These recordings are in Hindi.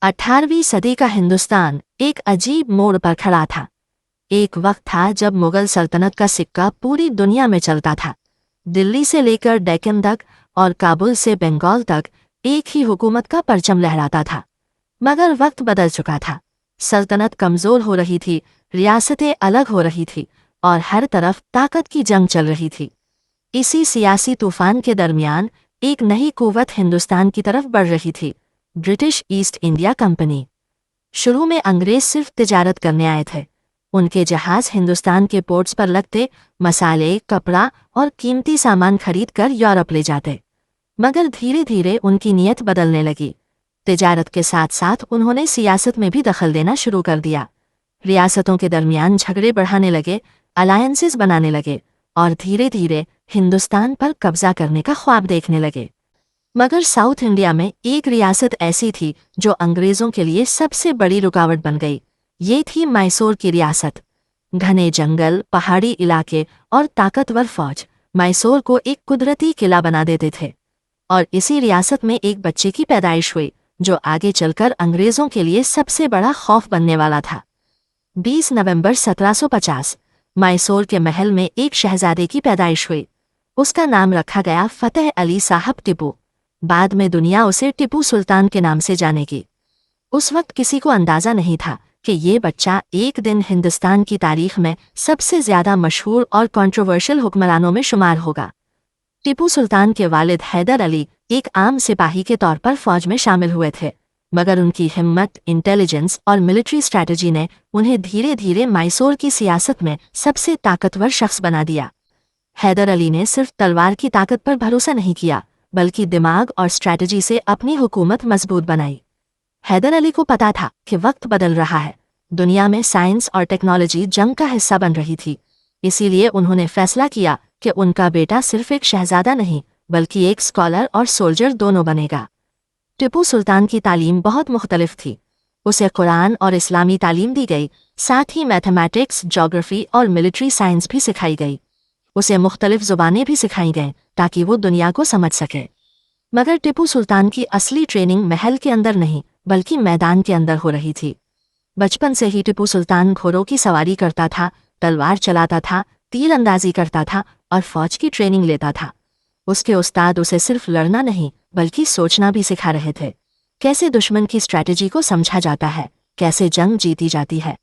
18वीं सदी का हिंदुस्तान एक अजीब मोड़ पर खड़ा था। एक वक्त था जब मुगल सल्तनत का सिक्का पूरी दुनिया में चलता था। दिल्ली से लेकर डेक्कन तक और काबुल से बंगाल तक एक ही हुकूमत का परचम लहराता था। मगर वक्त बदल चुका था। सल्तनत कमजोर हो रही थी, रियासतें अलग हो रही थी और हर तरफ ताकत की जंग चल रही थी। इसी सियासी तूफान के दरमियान एक नई कुव्वत हिंदुस्तान की तरफ बढ़ रही थी, ब्रिटिश ईस्ट इंडिया कंपनी। शुरू में अंग्रेज सिर्फ तिजारत करने आए थे। उनके जहाज हिंदुस्तान के पोर्ट्स पर लगते, मसाले, कपड़ा और कीमती सामान खरीद कर यूरोप ले जाते। मगर धीरे धीरे उनकी नीयत बदलने लगी। तिजारत के साथ साथ उन्होंने सियासत में भी दखल देना शुरू कर दिया। रियासतों के दरमियान झगड़े बढ़ाने लगे, अलायंसेस बनाने लगे और धीरे धीरे हिंदुस्तान पर कब्जा करने का ख्वाब देखने लगे। मगर साउथ इंडिया में एक रियासत ऐसी थी जो अंग्रेजों के लिए सबसे बड़ी रुकावट बन गई। ये थी मैसूर की रियासत। घने जंगल, पहाड़ी इलाके और ताकतवर फौज मैसूर को एक कुदरती किला बना देते थे। और इसी रियासत में एक बच्चे की पैदाइश हुई जो आगे चलकर अंग्रेजों के लिए सबसे बड़ा खौफ बनने वाला था। 20 नवंबर 1750 मैसूर के महल में एक शहजादे की पैदाइश हुई। उसका नाम रखा गया फतेह अली साहब टिपू। बाद में दुनिया उसे टिपू सुल्तान के नाम से जानेगी। उस वक्त किसी को अंदाजा नहीं था कि ये बच्चा एक दिन हिंदुस्तान की तारीख में सबसे ज्यादा मशहूर और कंट्रोवर्शियल हुक्मरानों में शुमार होगा। टिपू सुल्तान के वालिद हैदर अली एक आम सिपाही के तौर पर फौज में शामिल हुए थे, मगर उनकी हिम्मत, इंटेलिजेंस और मिलिट्री स्ट्रैटेजी ने उन्हें धीरे धीरे मैसूर की सियासत में सबसे ताकतवर शख्स बना दिया। हैदर अली ने सिर्फ तलवार की ताकत पर भरोसा नहीं किया, बल्कि दिमाग और स्ट्रैटेजी से अपनी हुकूमत मजबूत बनाई। हैदर अली को पता था कि वक्त बदल रहा है। दुनिया में साइंस और टेक्नोलॉजी जंग का हिस्सा बन रही थी। इसीलिए उन्होंने फैसला किया कि उनका बेटा सिर्फ एक शहजादा नहीं, बल्कि एक स्कॉलर और सोल्जर दोनों बनेगा। टिपू सुल्तान की तालीम बहुत मुख्तलिफ थी। उसे कुरान और इस्लामी तालीम दी गई, साथ ही मैथमेटिक्स, ज्योग्राफी और मिलिट्री साइंस भी सिखाई गई। उसे मुख्तलिफ जुबानें भी सिखाई गईं ताकि वो दुनिया को समझ सके। मगर टिपू सुल्तान की असली ट्रेनिंग महल के अंदर नहीं, बल्कि मैदान के अंदर हो रही थी। बचपन से ही टिपू सुल्तान घोड़ों की सवारी करता था, तलवार चलाता था, तीर अंदाजी करता था और फौज की ट्रेनिंग लेता था। उसके उस्ताद उसे सिर्फ लड़ना नहीं, बल्कि सोचना भी सिखा रहे थे। कैसे दुश्मन की स्ट्रैटेजी को समझा जाता है, कैसे जंग जीती जाती है।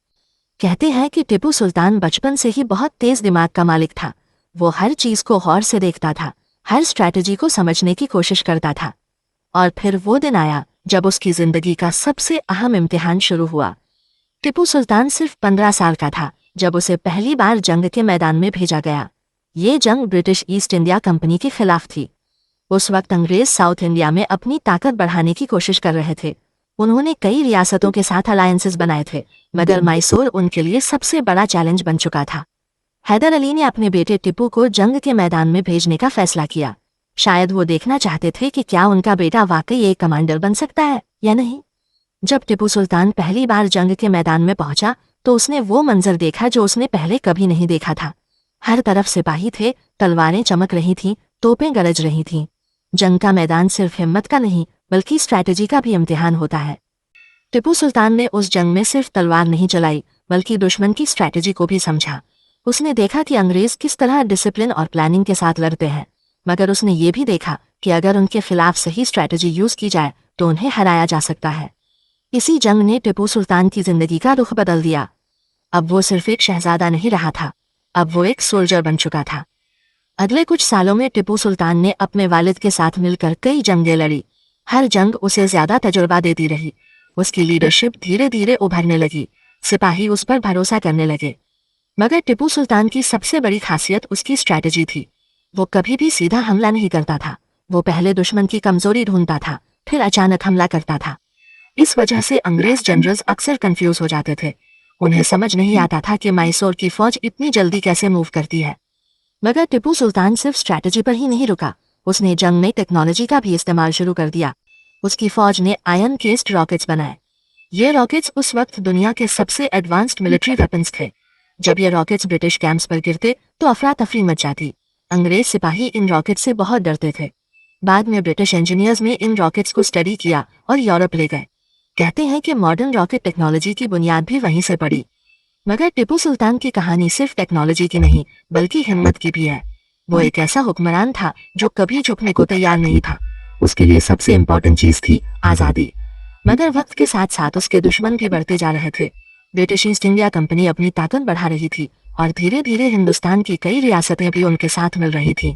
कहते हैं कि टिपू सुल्तान बचपन से ही बहुत तेज दिमाग का मालिक था। वो हर चीज को गौर से देखता था, हर स्ट्रैटेजी को समझने की कोशिश करता था। और फिर वो दिन आया जब उसकी जिंदगी का सबसे अहम इम्तिहान शुरू हुआ। टिपू सुल्तान सिर्फ 15 साल का था जब उसे पहली बार जंग के मैदान में भेजा गया। ये जंग ब्रिटिश ईस्ट इंडिया कंपनी के खिलाफ थी। उस वक्त अंग्रेज साउथ इंडिया में अपनी ताकत बढ़ाने की कोशिश कर रहे थे। उन्होंने कई रियासतों के साथ अलायंसेस बनाए थे, मगर मैसूर उनके लिए सबसे बड़ा चैलेंज बन चुका था। हैदर अली ने अपने बेटे टिपू को जंग के मैदान में भेजने का फैसला किया। शायद वो देखना चाहते थे कि क्या उनका बेटा वाकई एक कमांडर बन सकता है या नहीं। जब टिपू सुल्तान पहली बार जंग के मैदान में पहुंचा तो उसने वो मंजर देखा जो उसने पहले कभी नहीं देखा था। हर तरफ सिपाही थे, तलवारें चमक रही थीं, तोपें गरज रही थीं। जंग का मैदान सिर्फ हिम्मत का नहीं, बल्कि स्ट्रैटेजी का भी इम्तिहान होता है। टिपू सुल्तान ने उस जंग में सिर्फ तलवार नहीं चलाई, बल्कि दुश्मन की स्ट्रैटेजी को भी समझा। उसने देखा कि अंग्रेज किस तरह डिसिप्लिन और प्लानिंग के साथ लड़ते हैं, मगर उसने ये भी देखा कि अगर उनके खिलाफ सही स्ट्रैटेजी यूज की जाए तो उन्हें हराया जा सकता है। इसी जंग ने टिपू सुल्तान की जिंदगी का रुख बदल दिया। अब वो सिर्फ एक शहजादा नहीं रहा था, अब वो एक सोल्जर बन चुका था। अगले कुछ सालों में टिपू सुल्तान ने अपने वालिद के साथ मिलकर कई जंगें लड़ी। हर जंग उसे ज्यादा तजुर्बा देती रही। उसकी लीडरशिप धीरे धीरे उभरने लगी, सिपाही उस पर भरोसा करने लगे। मगर टिपू सुल्तान की सबसे बड़ी खासियत उसकी स्ट्रैटेजी थी। वो कभी भी सीधा हमला नहीं करता था। वो पहले दुश्मन की कमजोरी ढूंढता था, फिर अचानक हमला करता था। इस वजह से अंग्रेज जनरल्स अक्सर कंफ्यूज हो जाते थे। उन्हें समझ नहीं आता था कि मैसूर की फौज इतनी जल्दी कैसे मूव करती है। मगर टिपू सुल्तान सिर्फ स्ट्रैटेजी पर ही नहीं रुका, उसने जंग में टेक्नोलॉजी का भी इस्तेमाल शुरू कर दिया। उसकी फौज ने आयरन केस्ड रॉकेट्स बनाए। ये रॉकेट्स उस वक्त दुनिया के सबसे एडवांस्ड मिलिट्री वेपन्स थे। जब ये रॉकेट्स ब्रिटिश कैंप्स पर गिरते तो अफरा तफरी मच जाती। अंग्रेज सिपाही इन रॉकेट्स से बहुत डरते थे। बाद में ब्रिटिश इंजीनियर्स ने इन रॉकेट्स को स्टडी किया और यूरोप ले गए। कहते हैं कि मॉडर्न रॉकेट टेक्नोलॉजी की बुनियाद भी वहीं से पड़ी। मगर टिपू सुल्तान की कहानी सिर्फ टेक्नोलॉजी की नहीं बल्कि हिम्मत की भी है। वो एक ऐसा हुक्मरान था जो कभी झुकने को तैयार नहीं था। उसके लिए सबसे इम्पोर्टेंट चीज थी आजादी। मगर वक्त के साथ साथ उसके दुश्मन भी बढ़ते जा रहे थे। ब्रिटिश ईस्ट इंडिया कंपनी अपनी ताकत बढ़ा रही थी और धीरे धीरे हिंदुस्तान की कई रियासतें भी उनके साथ मिल रही थी।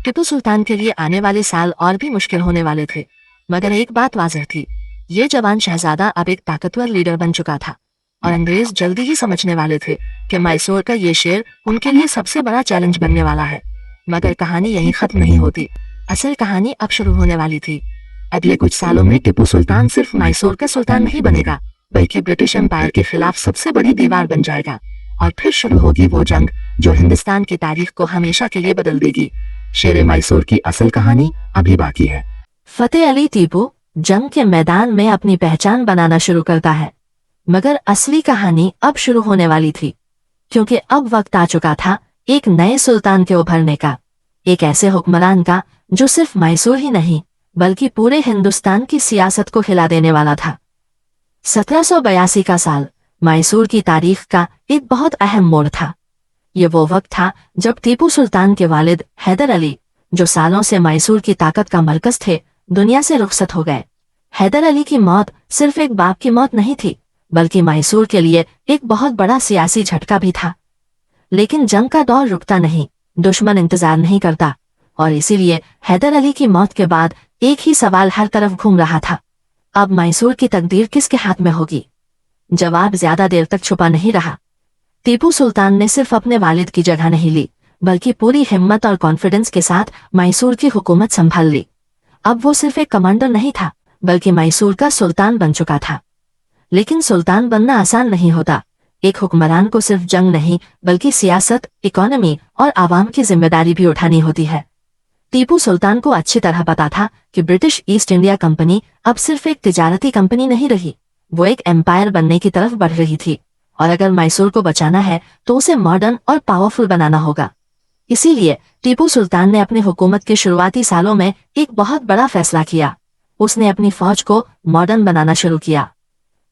टिपू सुल्तान के लिए आने वाले साल और भी मुश्किल होने वाले थे। मगर एक बात वाज़ेह थी, ये जवान शहजादा अब एक ताकतवर लीडर बन चुका था और अंग्रेज जल्दी ही समझने वाले थे कि मैसूर का ये शेर उनके लिए सबसे बड़ा चैलेंज बनने वाला है। मगर कहानी यहीं खत्म नहीं होती। असल कहानी अब शुरू होने वाली थी। अगले कुछ सालों में टिपू सुल्तान सिर्फ मैसूर का सुल्तान नहीं बनेगा बल्कि ब्रिटिश एम्पायर के खिलाफ सबसे बड़ी दीवार बन जाएगा। और फिर शुरू होगी वो जंग जो हिंदुस्तान की तारीख को हमेशा के लिए बदल देगी। शेर मैसूर की असल कहानी अभी बाकी है। फतेह अली टीपू जंग के मैदान में अपनी पहचान बनाना शुरू करता है। मगर असली कहानी अब शुरू होने वाली थी, क्योंकि अब वक्त आ चुका था एक नए सुल्तान के उभरने का। एक ऐसे हुक्मरान का जो सिर्फ मैसूर ही नहीं बल्कि पूरे हिंदुस्तान की सियासत को हिला देने वाला था। 1782 का साल मैसूर की तारीख का एक बहुत अहम मोड़ था। ये वो वक्त था जब टीपू सुल्तान के वालिद हैदर अली, जो सालों से मैसूर की ताकत का मरकज थे, दुनिया से रुखसत हो गए। हैदर अली की मौत सिर्फ एक बाप की मौत नहीं थी बल्कि मैसूर के लिए एक बहुत बड़ा सियासी झटका भी था। लेकिन जंग का दौर रुकता नहीं, दुश्मन इंतजार नहीं करता, और इसीलिए हैदर अली की मौत के बाद एक ही सवाल हर तरफ घूम रहा था, अब मैसूर की तकदीर किसके हाथ में होगी? जवाब ज्यादा देर तक छुपा नहीं रहा। टीपू सुल्तान ने सिर्फ अपने वालिद की जगह नहीं ली बल्कि पूरी हिम्मत और कॉन्फिडेंस के साथ मैसूर की हुकूमत संभाल ली। अब वो सिर्फ एक कमांडर नहीं था बल्कि मैसूर का सुल्तान बन चुका था। लेकिन सुल्तान बनना आसान नहीं होता। एक हुक्मरान को सिर्फ जंग नहीं बल्कि सियासत, इकोनॉमी और आवाम की जिम्मेदारी भी उठानी होती है। टीपू सुल्तान को अच्छी तरह पता था कि ब्रिटिश ईस्ट इंडिया कंपनी अब सिर्फ एक तिजारती कंपनी नहीं रही, वो एक एम्पायर बनने की तरफ बढ़ रही थी, और अगर मैसूर को बचाना है तो उसे मॉडर्न और पावरफुल बनाना होगा। इसीलिए टीपू सुल्तान ने अपनी हुकूमत के शुरुआती सालों में एक बहुत बड़ा फैसला किया। उसने अपनी फौज को मॉडर्न बनाना शुरू किया।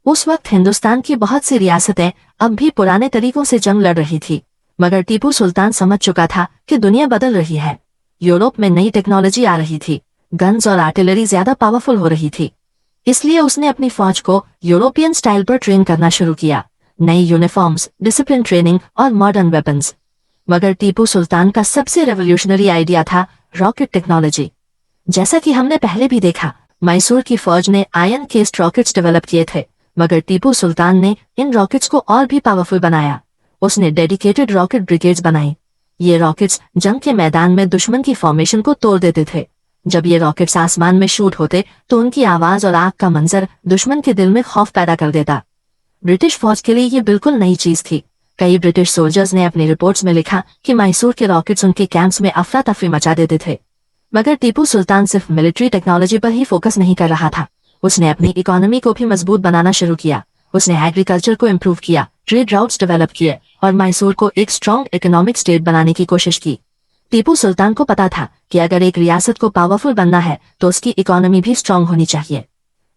उस वक्त हिंदुस्तान की बहुत सी रियासतें अब भी पुराने तरीकों से जंग लड़ रही थी, मगर टीपू सुल्तान समझ चुका था कि दुनिया बदल रही है। यूरोप में नई टेक्नोलॉजी आ रही थी, गन्स और आर्टिलरी ज्यादा पावरफुल हो रही थी। इसलिए उसने अपनी फौज को यूरोपियन स्टाइल पर ट्रेन करना शुरू किया, नई यूनिफॉर्म्स, डिसिप्लिन ट्रेनिंग और मॉडर्न वेपन्स। मगर टीपू सुल्तान का सबसे रेवोल्यूशनरी आइडिया था रॉकेट टेक्नोलॉजी। जैसा कि हमने पहले भी देखा, मैसूर की फौज ने आयरन केस्ड रॉकेट्स डेवलप किए थे, मगर टीपू सुल्तान ने इन रॉकेट्स को और भी पावरफुल बनाया। उसने डेडिकेटेड रॉकेट ब्रिगेड्स बनाई। ये रॉकेट्स जंग के मैदान में दुश्मन की फॉर्मेशन को तोड़ देते थे। जब ये रॉकेट्स आसमान में शूट होते तो उनकी आवाज और आग का मंजर दुश्मन के दिल में खौफ पैदा कर देता। ब्रिटिश फौज के लिए ये बिल्कुल नई चीज थी। कई ब्रिटिश सोल्जर्स ने अपनी रिपोर्ट्स में लिखा कि मैसूर के रॉकेट्स उनके कैंप्स में अफरा तफरी मचा देते थे। मगर टीपू सुल्तान सिर्फ मिलिट्री टेक्नोलॉजी पर ही फोकस नहीं कर रहा था, उसने अपनी इकोनॉमी को भी मजबूत बनाना शुरू किया। उसने एग्रीकल्चर को इम्प्रूव किया, ट्रेड राउट्स डेवलप किए और मैसूर को एक स्ट्रॉन्ग इकोनॉमिक स्टेट बनाने की कोशिश की। टीपू सुल्तान को पता था कि अगर एक रियासत को पावरफुल बनना है तो उसकी इकोनॉमी भी स्ट्रॉन्ग होनी चाहिए।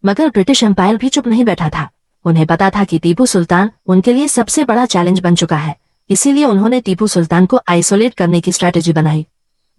मगर ब्रिटिश एम्पायर भी चुप नहीं बैठा था। उन्हें पता था कि टीपू सुल्तान उनके लिए सबसे बड़ा चैलेंज बन चुका है, इसीलिए उन्होंने टीपू सुल्तान को आइसोलेट करने की स्ट्रैटेजी बनाई।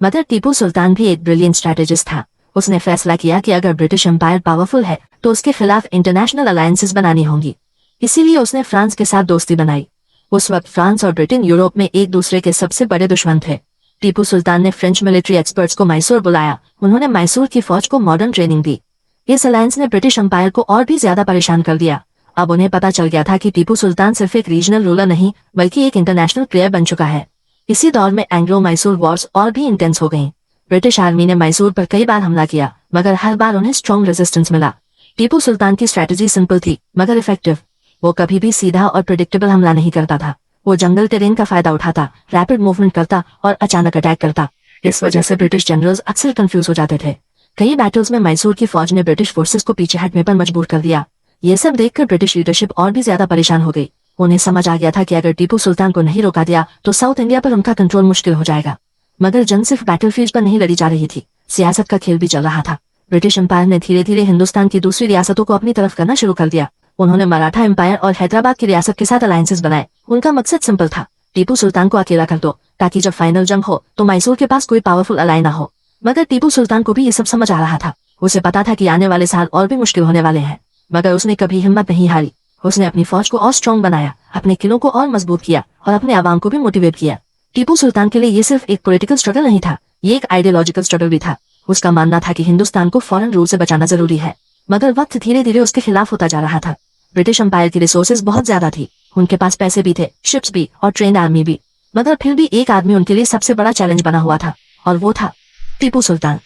मगर टीपू सुल्तान भी एक ब्रिलियंट स्ट्रैटेजिस्ट था। उसने फैसला किया कि अगर ब्रिटिश एम्पायर पावरफुल है तो उसके खिलाफ इंटरनेशनल अलायंसेस बनानी होंगी। इसीलिए उसने फ्रांस के साथ दोस्ती बनाई। उस वक्त फ्रांस और ब्रिटेन यूरोप में एक दूसरे के सबसे बड़े दुश्मन थे। टीपू सुल्तान ने फ्रेंच मिलिट्री एक्सपर्ट्स को मैसूर बुलाया। उन्होंने मैसूर की फौज को मॉडर्न ट्रेनिंग दी। इस अलायंस ने ब्रिटिश एम्पायर को और भी ज्यादा परेशान कर दिया। अब उन्हें पता चल गया था कि टीपू सुल्तान सिर्फ एक रीजनल रूलर नहीं बल्कि एक इंटरनेशनल प्लेयर बन चुका है। इसी दौर में एंग्लो मैसूर वॉर्स और भी इंटेंस हो गईं। ब्रिटिश आर्मी ने मैसूर पर कई बार हमला किया, मगर हर बार उन्हें स्ट्रॉन्ग रेजिस्टेंस मिला। टीपू सुल्तान की स्ट्रैटेजी सिंपल थी मगर इफेक्टिव। वो कभी भी सीधा और प्रेडिक्टेबल हमला नहीं करता था। वो जंगल टेरेन का फायदा उठाता, रैपिड मूवमेंट करता और अचानक अटैक करता। इस वजह से ब्रिटिश जनरल्स अक्सर कंफ्यूज हो जाते थे। कई बैटल्स में मैसूर की फौज ने ब्रिटिश फोर्सेस को पीछे हटने पर मजबूर कर दिया। ये सब देखकर ब्रिटिश लीडरशिप और भी ज्यादा परेशान हो गई। उन्हें समझ आ गया था कि अगर टीपू सुल्तान को नहीं रोका दिया तो साउथ इंडिया पर उनका कंट्रोल मुश्किल हो जाएगा। मगर जंग सिर्फ बैटलफील्ड पर नहीं लड़ी जा रही थी, सियासत का खेल भी चल रहा था। ब्रिटिश एम्पायर ने धीरे धीरे हिंदुस्तान की दूसरी रियासतों को अपनी तरफ करना शुरू कर दिया। उन्होंने मराठा एम्पायर और हैदराबाद की रियासत के साथ अलायंसेस बनाए। उनका मकसद सिंपल था, टीपू सुल्तान को अकेला कर दो ताकि जब फाइनल जंग हो तो मैसूर के पास कोई पावरफुल अलाई ना हो। मगर टीपू सुल्तान को भी ये सब समझ आ रहा था। उसे पता था कि आने वाले साल और भी मुश्किल होने वाले हैं, मगर उसने कभी हिम्मत नहीं हारी। उसने अपनी फौज को और स्ट्रॉन्ग बनाया, अपने किलों को और मजबूत किया और अपने आवाम को भी मोटिवेट किया। टीपू सुल्तान के लिए ये सिर्फ एक पॉलिटिकल स्ट्रगल नहीं था, ये एक आइडियोलॉजिकल स्ट्रगल भी था। उसका मानना था कि हिंदुस्तान को फॉरेन रूल से बचाना जरूरी है, मगर वक्त धीरे धीरे उसके खिलाफ होता जा रहा था। ब्रिटिश एम्पायर की रिसोर्सेज बहुत ज्यादा थी, उनके पास पैसे भी थे, शिप्स भी और ट्रेन आर्मी भी, मगर फिर भी एक आदमी उनके लिए सबसे बड़ा चैलेंज बना हुआ था, और वो था टीपू सुल्तान।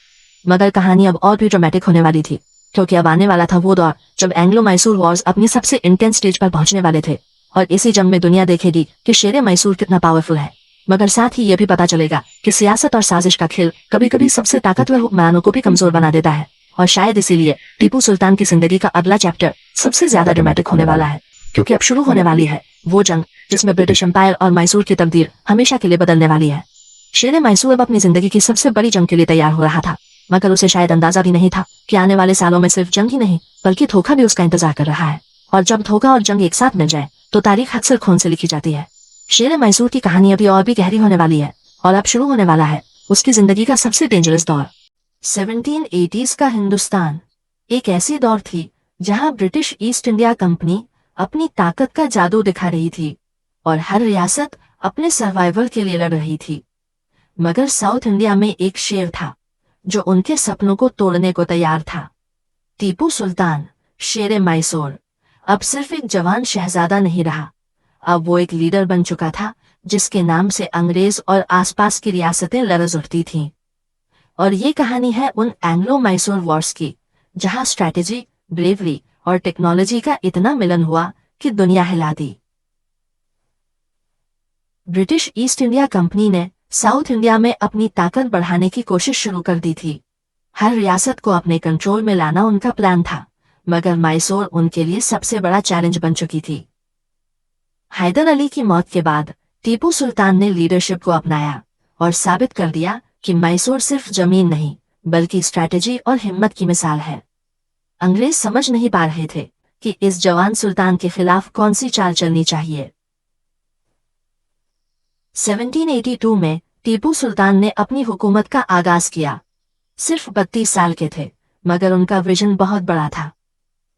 मगर कहानी अब और भी ड्रामेटिक होने वाली थी, क्योंकि अब आने वाला था वो दौर जब एंग्लो मैसूर वॉर्स अपनी सबसे इंटेंस स्टेज पर पहुंचने वाले थे, और इसी जंग में दुनिया देखेगी कि शेर मैसूर कितना पावरफुल है। मगर साथ ही ये भी पता चलेगा कि सियासत और साजिश का खेल कभी कभी सबसे ताकतवर हुक्मरानों को भी कमजोर बना देता है, और शायद इसीलिए टीपू सुल्तान की जिंदगी का अगला चैप्टर सबसे ज्यादा ड्रामेटिक होने वाला है, क्योंकि अब शुरू होने वाली है वो जंग जिसमें ब्रिटिश एम्पायर और मैसूर की तकदीर हमेशा के लिए बदलने वाली है। शेर मैसूर अब अपनी जिंदगी की सबसे बड़ी जंग के लिए तैयार हो रहा था, मगर उसे शायद अंदाजा भी नहीं था कि आने वाले सालों में सिर्फ जंग ही नहीं बल्कि धोखा भी उसका इंतजार कर रहा है। और जब धोखा और जंग एक साथ मिल जाए तो तारीख अक्सर खून से लिखी जाती है। शेर मैसूर की कहानी अभी और भी गहरी होने वाली है, और अब शुरू होने वाला है उसकी जिंदगी का सबसे डेंजरस दौर। 1780s का हिंदुस्तान एक ऐसी दौर थी जहां ब्रिटिश ईस्ट इंडिया कंपनी अपनी ताकत का जादू दिखा रही थी और हर रियासत अपने सर्वाइवल के लिए लड़ रही थी। मगर साउथ इंडिया में एक शेर था जो उनके सपनों को तोड़ने को तैयार था। टीपू सुल्तान, शेर मैसूर, अब सिर्फ एक जवान शहजादा नहीं रहा, अब वो एक लीडर बन चुका था जिसके नाम से अंग्रेज और आसपास की रियासतें लरज उठती थीं। और ये कहानी है उन एंग्लो मैसूर वॉर्स की जहां स्ट्रैटेजी, ब्रेवरी और टेक्नोलॉजी का इतना मिलन हुआ कि दुनिया हिला दी। ब्रिटिश ईस्ट इंडिया कंपनी ने साउथ इंडिया में अपनी ताकत बढ़ाने की कोशिश शुरू कर दी थी। हर रियासत को अपने कंट्रोल में लाना उनका प्लान था, मगर मैसूर उनके लिए सबसे बड़ा चैलेंज बन चुकी थी। हैदर अली की मौत के बाद टीपू सुल्तान ने लीडरशिप को अपनाया और साबित कर दिया कि मैसूर सिर्फ जमीन नहीं बल्कि स्ट्रैटेजी और हिम्मत की मिसाल है। अंग्रेज समझ नहीं पा रहे थे कि इस जवान सुल्तान के खिलाफ कौन सी चाल चलनी चाहिए। 1782 में टीपू सुल्तान ने अपनी हुकूमत का आगाज किया। सिर्फ 32 साल के थे, मगर उनका विजन बहुत बड़ा था।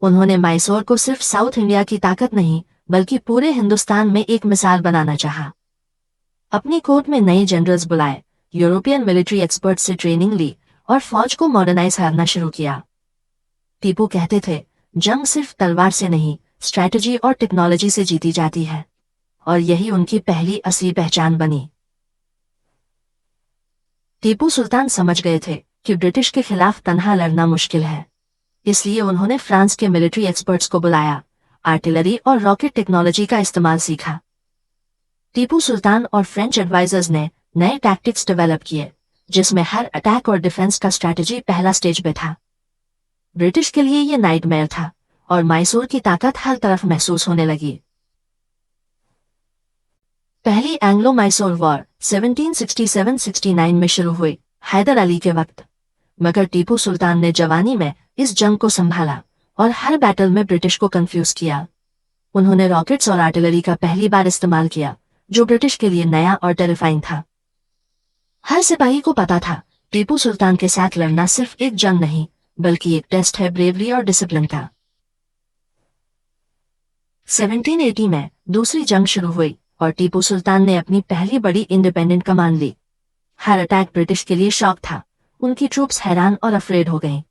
उन्होंने मैसूर को सिर्फ साउथ इंडिया की ताकत नहीं बल्कि पूरे हिंदुस्तान में एक मिसाल बनाना चाहा। अपनी कोर्ट में नए जनरल्स बुलाए, यूरोपियन मिलिट्री एक्सपर्ट से ट्रेनिंग ली और फौज को मॉडर्नाइज करना शुरू किया। टीपू कहते थे, जंग सिर्फ तलवार से नहीं, स्ट्रैटेजी और टेक्नोलॉजी से जीती जाती है, और यही उनकी पहली असली पहचान बनी। टीपू सुल्तान समझ गए थे कि ब्रिटिश के खिलाफ तन्हा लड़ना मुश्किल है, इसलिए उन्होंने फ्रांस के मिलिट्री एक्सपर्ट्स को बुलाया, आर्टिलरी और रॉकेट टेक्नोलॉजी का इस्तेमाल सीखा। टीपू सुल्तान और फ्रेंच एडवाइजर्स ने नए टैक्टिक्स डेवलप किए, जिसमें हर अटैक और डिफेंस का स्ट्रैटेजी पहला स्टेज पे था। ब्रिटिश के लिए ये नाइटमेयर था, और मैसूर की ताकत हर तरफ महसूस होने लगी। पहली एंग्लो मैसूर वॉर 1767-69 में शुरू हुई हैदर अली के वक्त, मगर टीपू सुल्तान ने जवानी में इस जंग को संभाला और हर बैटल में ब्रिटिश को कंफ्यूज किया। उन्होंने रॉकेट्स और आर्टिलरी का पहली बार इस्तेमाल किया, जो ब्रिटिश के लिए नया और टेरिफाइंग था। हर सिपाही को पता था टीपू सुल्तान के साथ लड़ना सिर्फ एक जंग नहीं बल्कि एक टेस्ट है ब्रेवरी और डिसिप्लिन का। 1780 में दूसरी जंग शुरू हुई और टीपू सुल्तान ने अपनी पहली बड़ी इंडिपेंडेंट कमान ली। हर अटैक ब्रिटिश के लिए शॉक था, उनकी ट्रूप्स हैरान और अफ्रेड हो गईं।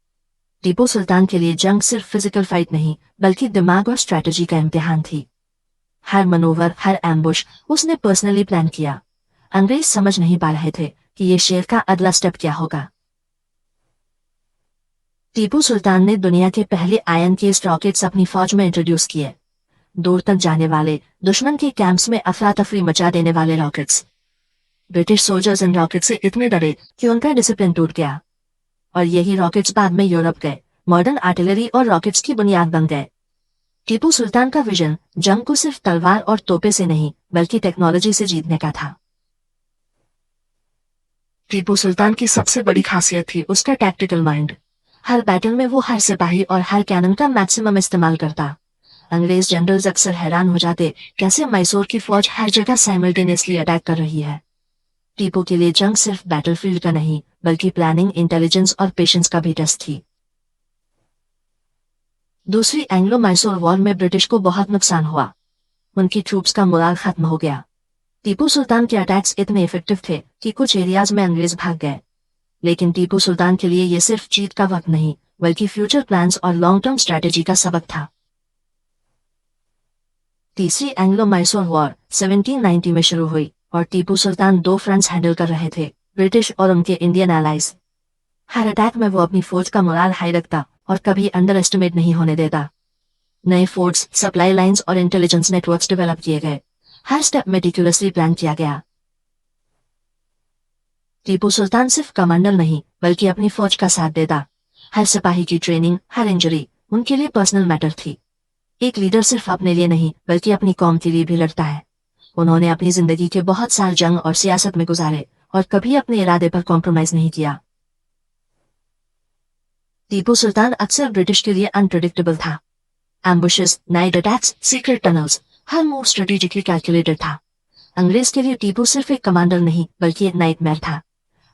टीपू सुल्तान के लिए जंग सिर्फ फिजिकल फाइट नहीं बल्कि दिमाग और स्ट्रैटेजी का इम्तिहान थी। हर मनोवर, हर एम्बुश उसने पर्सनली प्लान किया। अंग्रेज समझ नहीं पा रहे थे कि ये शेर का अगला स्टेप क्या होगा। टीपू सुल्तान ने दुनिया के पहले आयन केस्ड रॉकेट्स अपनी फौज में इंट्रोड्यूस किए, दूर तक जाने वाले, दुश्मन के कैंप्स में अफरा तफरी मचा देने वाले rockets. British soldiers in rocket से इतने डरे कि उनका डिसिप्लिन टूट गया, और यही रॉकेट्स बाद में यूरोप गए, मॉडर्न आर्टिलरी और रॉकेट्स की बुनियाद बन गए। टीपू सुल्तान का विजन जंग को सिर्फ तलवार और तोपे से नहीं बल्कि टेक्नोलॉजी से जीतने का था। टीपू सुल्तान की सबसे बड़ी खासियत थी उसका टैक्टिकल माइंड। हर बैटल में वो हर सिपाही और हर कैनन का मैक्सिमम इस्तेमाल करता। अंग्रेज जनरल्स अक्सर हैरान हो जाते कैसे मैसूर की फौज हर जगह साइमल्टेनियसली अटैक कर रही है। टीपू के लिए जंग सिर्फ बैटलफील्ड का नहीं बल्कि प्लानिंग, इंटेलिजेंस और पेशेंस का भी टेस्ट थी। दूसरी एंग्लो मैसूर वॉर में ब्रिटिश को बहुत नुकसान हुआ। उनकी ट्रूप्स का मोराल खत्म हो गया। टीपू सुल्तान के अटैक्स इतने इफेक्टिव थे कि कुछ एरियाज में अंग्रेज भाग गए। लेकिन टीपू सुल्तान के लिए यह सिर्फ जीत का वक्त नहीं बल्कि फ्यूचर प्लान्स और लॉन्ग टर्म स्ट्रेटेजी का सबक था। तीसरी एंग्लो मैसूर वॉर 1790 में शुरू हुई और टीपू सुल्तान दो फ्रंट्स हैंडल कर रहे थे, ब्रिटिश और उनके इंडियन एलाइज। हर अटैक में वो अपनी फौज का मोराल हाई रखता और कभी अंडर एस्टिमेट नहीं होने देता। नए फोर्ट्स, सप्लाई लाइंस और इंटेलिजेंस नेटवर्क्स डेवलप किए गए। हर स्टेप मेटिकुलसली प्लान किया गया। टीपू सुल्तान सिर्फ कमांडर नहीं बल्कि अपनी फौज का साथ देता। हर सिपाही की ट्रेनिंग, हर इंजरी उनके लिए पर्सनल मैटर थी। एक लीडर सिर्फ अपने लिए नहीं बल्कि अपनी कौम के लिए भी लड़ता है। उन्होंने अपनी जिंदगी के बहुत साल जंग और सियासत में गुजारे और कभी अपने इरादे पर कॉम्प्रोमाइज नहीं किया। टीपू सुल्तान अक्सर ब्रिटिश के लिए अनप्रेडिक्टेबल था। एम्बुशेस, नाइट अटैक्स, सीक्रेट टनल्स, हर मूव स्ट्रेटेजिकली कैलकुलेटेड था। अंग्रेज के लिए टीपू सिर्फ एक कमांडर नहीं बल्कि एक नाइटमेयर था।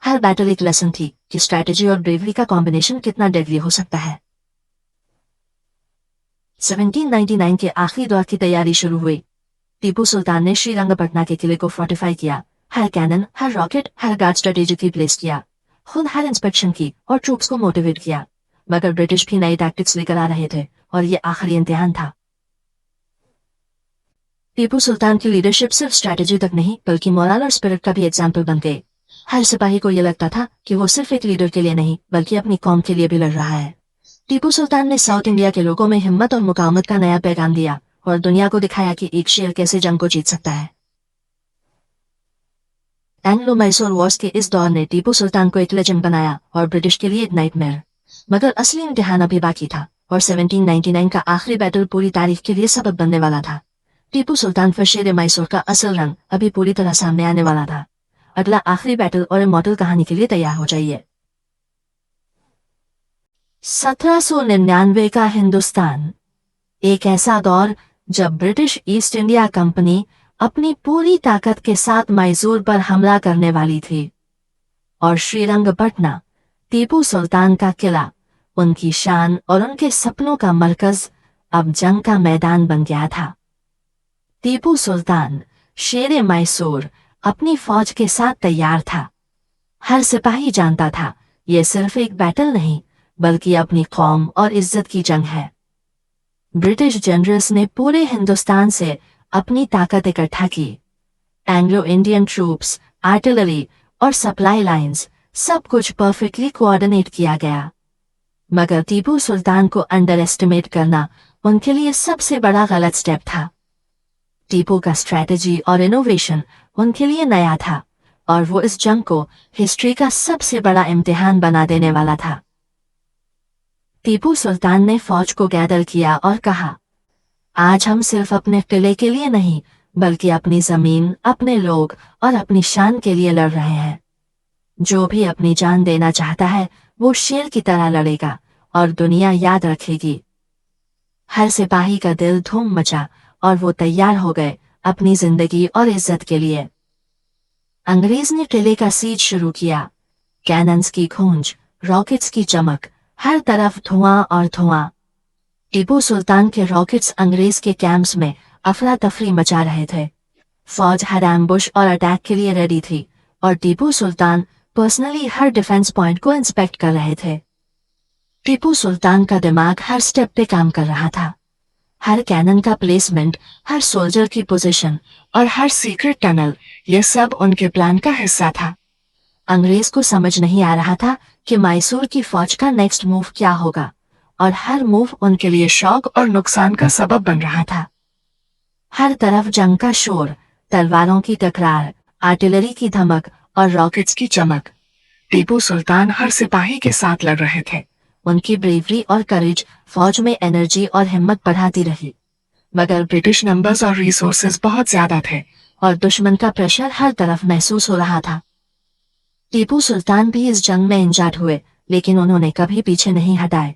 हर बैटल एक लेसन थी कि स्ट्रैटेजी और ब्रेवरी का कॉम्बिनेशन कितना डेडली हो सकता है। 1799 के आखिरी दौर की तैयारी शुरू हुई। टीपू सुल्तान ने श्रीरंगपटना के किले को फोर्टिफाई किया। हर कैनन, हर रॉकेट, हर गार्ड स्ट्रेटेजिकली प्लेस किया। खुद हर इंस्पेक्शन की और ट्रूप्स को मोटिवेट किया। मगर ब्रिटिश भी नई टैक्टिक्स लेकर आ रहे थे और ये आखिरी इम्तिहान था। टीपू सुल्तान की लीडरशिप सिर्फ स्ट्रैटेजी तक नहीं बल्कि मोरल और स्पिरिट का भी एग्जाम्पल बन गई। हर सिपाही को यह लगता था कि वो सिर्फ एक लीडर के लिए नहीं बल्कि अपनी कौम के लिए भी लड़ रहा है। टीपू सुल्तान ने साउथ इंडिया के लोगों में हिम्मत और मुकावमत का नया पैगाम दिया और दुनिया को दिखाया कि एक शेर कैसे जंग को जीत सकता है। एंग्लो मैसूर वॉर्स के इस दौर ने टीपू सुल्तान को एक लेजेंड बनाया और ब्रिटिश के लिए एक नाइटमेयर। मगर असली इम्तिहान अभी बाकी था और 1799 का आखिरी बैटल पूरी तारीख के लिए सबक बनने वाला था। टीपू सुल्तान फिर शेर मैसूर का असल रंग अभी पूरी तरह सामने आने वाला था। अगला आखिरी बैटल और इमॉर्टल कहानी के लिए तैयार हो जाइए। 1799 का हिंदुस्तान, एक ऐसा दौर जब ब्रिटिश ईस्ट इंडिया कंपनी अपनी पूरी ताकत के साथ मैसूर पर हमला करने वाली थी और श्रीरंगपटना, टीपू सुल्तान का किला, उनकी शान और उनके सपनों का मरकज अब जंग का मैदान बन गया था। टीपू सुल्तान, शेर मैसूर, अपनी फौज के साथ तैयार था। हर सिपाही जानता था यह सिर्फ एक बैटल नहीं बल्कि अपनी कौम और इज्जत की जंग है। ब्रिटिश जनरल्स ने पूरे हिंदुस्तान से अपनी ताकत इकट्ठा की। एंग्लो इंडियन ट्रूप्स, आर्टिलरी और सप्लाई लाइंस, सब कुछ परफेक्टली कोऑर्डिनेट किया गया। मगर टीपू सुल्तान को अंडर एस्टिमेट करना उनके लिए सबसे बड़ा गलत स्टेप था। टीपू का स्ट्रैटेजी और इनोवेशन उनके लिए नया था और वो इस जंग को हिस्ट्री का सबसे बड़ा इम्तिहान बना देने वाला था। टीपू सुल्तान ने फौज को गैदर किया और कहा, आज हम सिर्फ अपने किले के लिए नहीं बल्कि अपनी जमीन, अपने लोग और अपनी शान के लिए लड़ रहे हैं। जो भी अपनी जान देना चाहता है वो शेर की तरह लड़ेगा और दुनिया याद रखेगी। हर सिपाही का दिल धूम मचा और वो तैयार हो गए अपनी जिंदगी और इज्जत के लिए। अंग्रेज ने किले का सीज शुरू किया। कैनन्स की गूंज, रॉकेट्स की चमक, हर तरफ धुआं और धुआं। टीपू सुल्तान के रॉकेट्स अंग्रेज के कैंप्स में अफरा तफरी मचा रहे थे। फौज हर एम्बुश और अटैक के लिए रेडी थी और टीपू सुल्तान पर्सनली हर डिफेंस पॉइंट को इंस्पेक्ट कर रहे थे। टीपू सुल्तान का दिमाग हर स्टेप पे काम कर रहा था। हर कैनन का प्लेसमेंट, हर सोल्जर की पोजीशन और हर सीक्रेट टनल, ये सब उनके प्लान का हिस्सा था। अंग्रेज को समझ नहीं आ रहा था कि मैसूर की फौज का नेक्स्ट मूव क्या होगा और हर मूव उनके लिए शौक और नुकसान का सबब बन रहा था। हर तरफ जंग का शोर, तलवारों की टकरार, आर्टिलरी की धमक और रॉकेट्स की चमक। टीपू सुल्तान हर सिपाही के साथ लड़ रहे थे। उनकी ब्रेवरी और करेज फौज में एनर्जी और हिम्मत बढ़ाती रही। मगर ब्रिटिश नंबर्स और रिसोर्सेज बहुत ज्यादा थे और दुश्मन का प्रेशर हर तरफ महसूस हो रहा था। टीपू सुल्तान भी इस जंग में इंजर्ड हुए लेकिन उन्होंने कभी पीछे नहीं हटाए।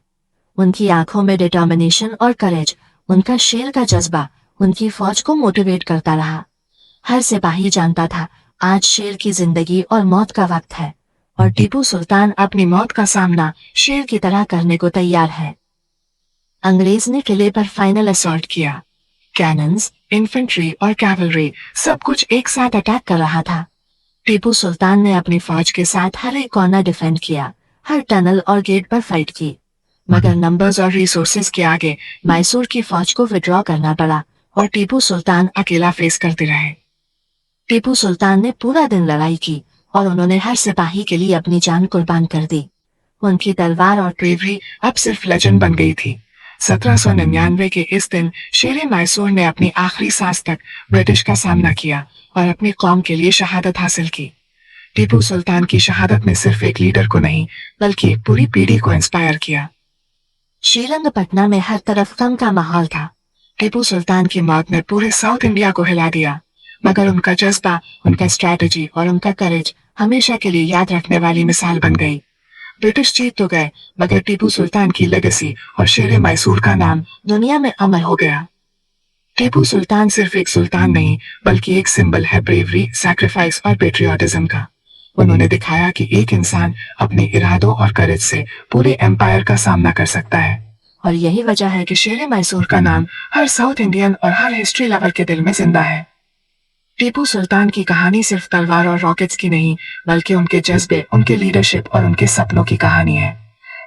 उनकी आंखों में डिटर्मिनेशन और करेज, उनका शेर का जज्बा उनकी फौज को मोटिवेट करता रहा। हर सिपाही जानता था आज शेर की जिंदगी और मौत का वक्त है और टीपू सुल्तान अपनी मौत का सामना शेर की तरह करने को तैयार है। अंग्रेज ने किले पर फाइनल असॉल्ट किया। कैनन्स, इन्फेंट्री और कैवलरी सब कुछ एक साथ अटैक कर रहा था। टीपू सुल्तान ने अपनी फौज के साथ हर एक कॉर्नर डिफेंड किया, हर टनल और गेट पर फाइट की, मगर नंबर्स और रिसोर्सेज के आगे मैसूर की फौज को विड्रॉ करना पड़ा और टीपू सुल्तान अकेला फेस करते रहे। टीपू सुल्तान ने पूरा दिन लड़ाई की और उन्होंने हर सिपाही के लिए अपनी जान कुर्बान कर दी। उनकी तलवार और ब्रेवरी अब सिर्फ लेजेंड बन गई थी। 1799 के इस दिन शेर मैसूर ने अपनी आखिरी सांस तक ब्रिटिश का सामना किया और अपनी कौम के लिए शहादत हासिल की। टीपू सुल्तान की शहादत ने सिर्फ एक लीडर को नहीं बल्कि एक पूरी पीढ़ी को इंस्पायर किया। श्रीरंगपटना में हर तरफ गम का माहौल था। टीपू सुल्तान की मौत ने पूरे साउथ इंडिया को हिला दिया, मगर उनका जज्बा, उनका स्ट्रैटेजी और उनका करेज हमेशा के लिए याद रखने वाली मिसाल बन गई। ब्रिटिश जीत तो गए, मगर टीपू सुल्तान की लेगेसी और शेर मैसूर का नाम दुनिया में अमर हो गया। टीपू सुल्तान सिर्फ एक सुल्तान नहीं बल्कि एक सिंबल है ब्रेवरी, सैक्रिफाइस और पेट्रियोटिज्म का। उन्होंने दिखाया कि एक इंसान अपने इरादों और करेज से पूरे एम्पायर का सामना कर सकता है, और यही वजह है कि शेर मैसूर का नाम हर साउथ इंडियन और हर हिस्ट्री लवर के दिल में जिंदा है। टीपू सुल्तान की कहानी सिर्फ तलवार और रॉकेट्स की नहीं बल्कि उनके जज्बे, उनके लीडरशिप और उनके सपनों की कहानी है।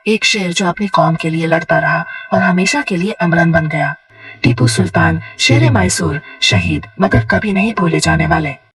एक शेर जो अपनी कौम के लिए लड़ता रहा और हमेशा के लिए अमरन बन गया। टीपू सुल्तान, शेर मैसूर, शहीद मगर कभी नहीं भूले जाने वाले।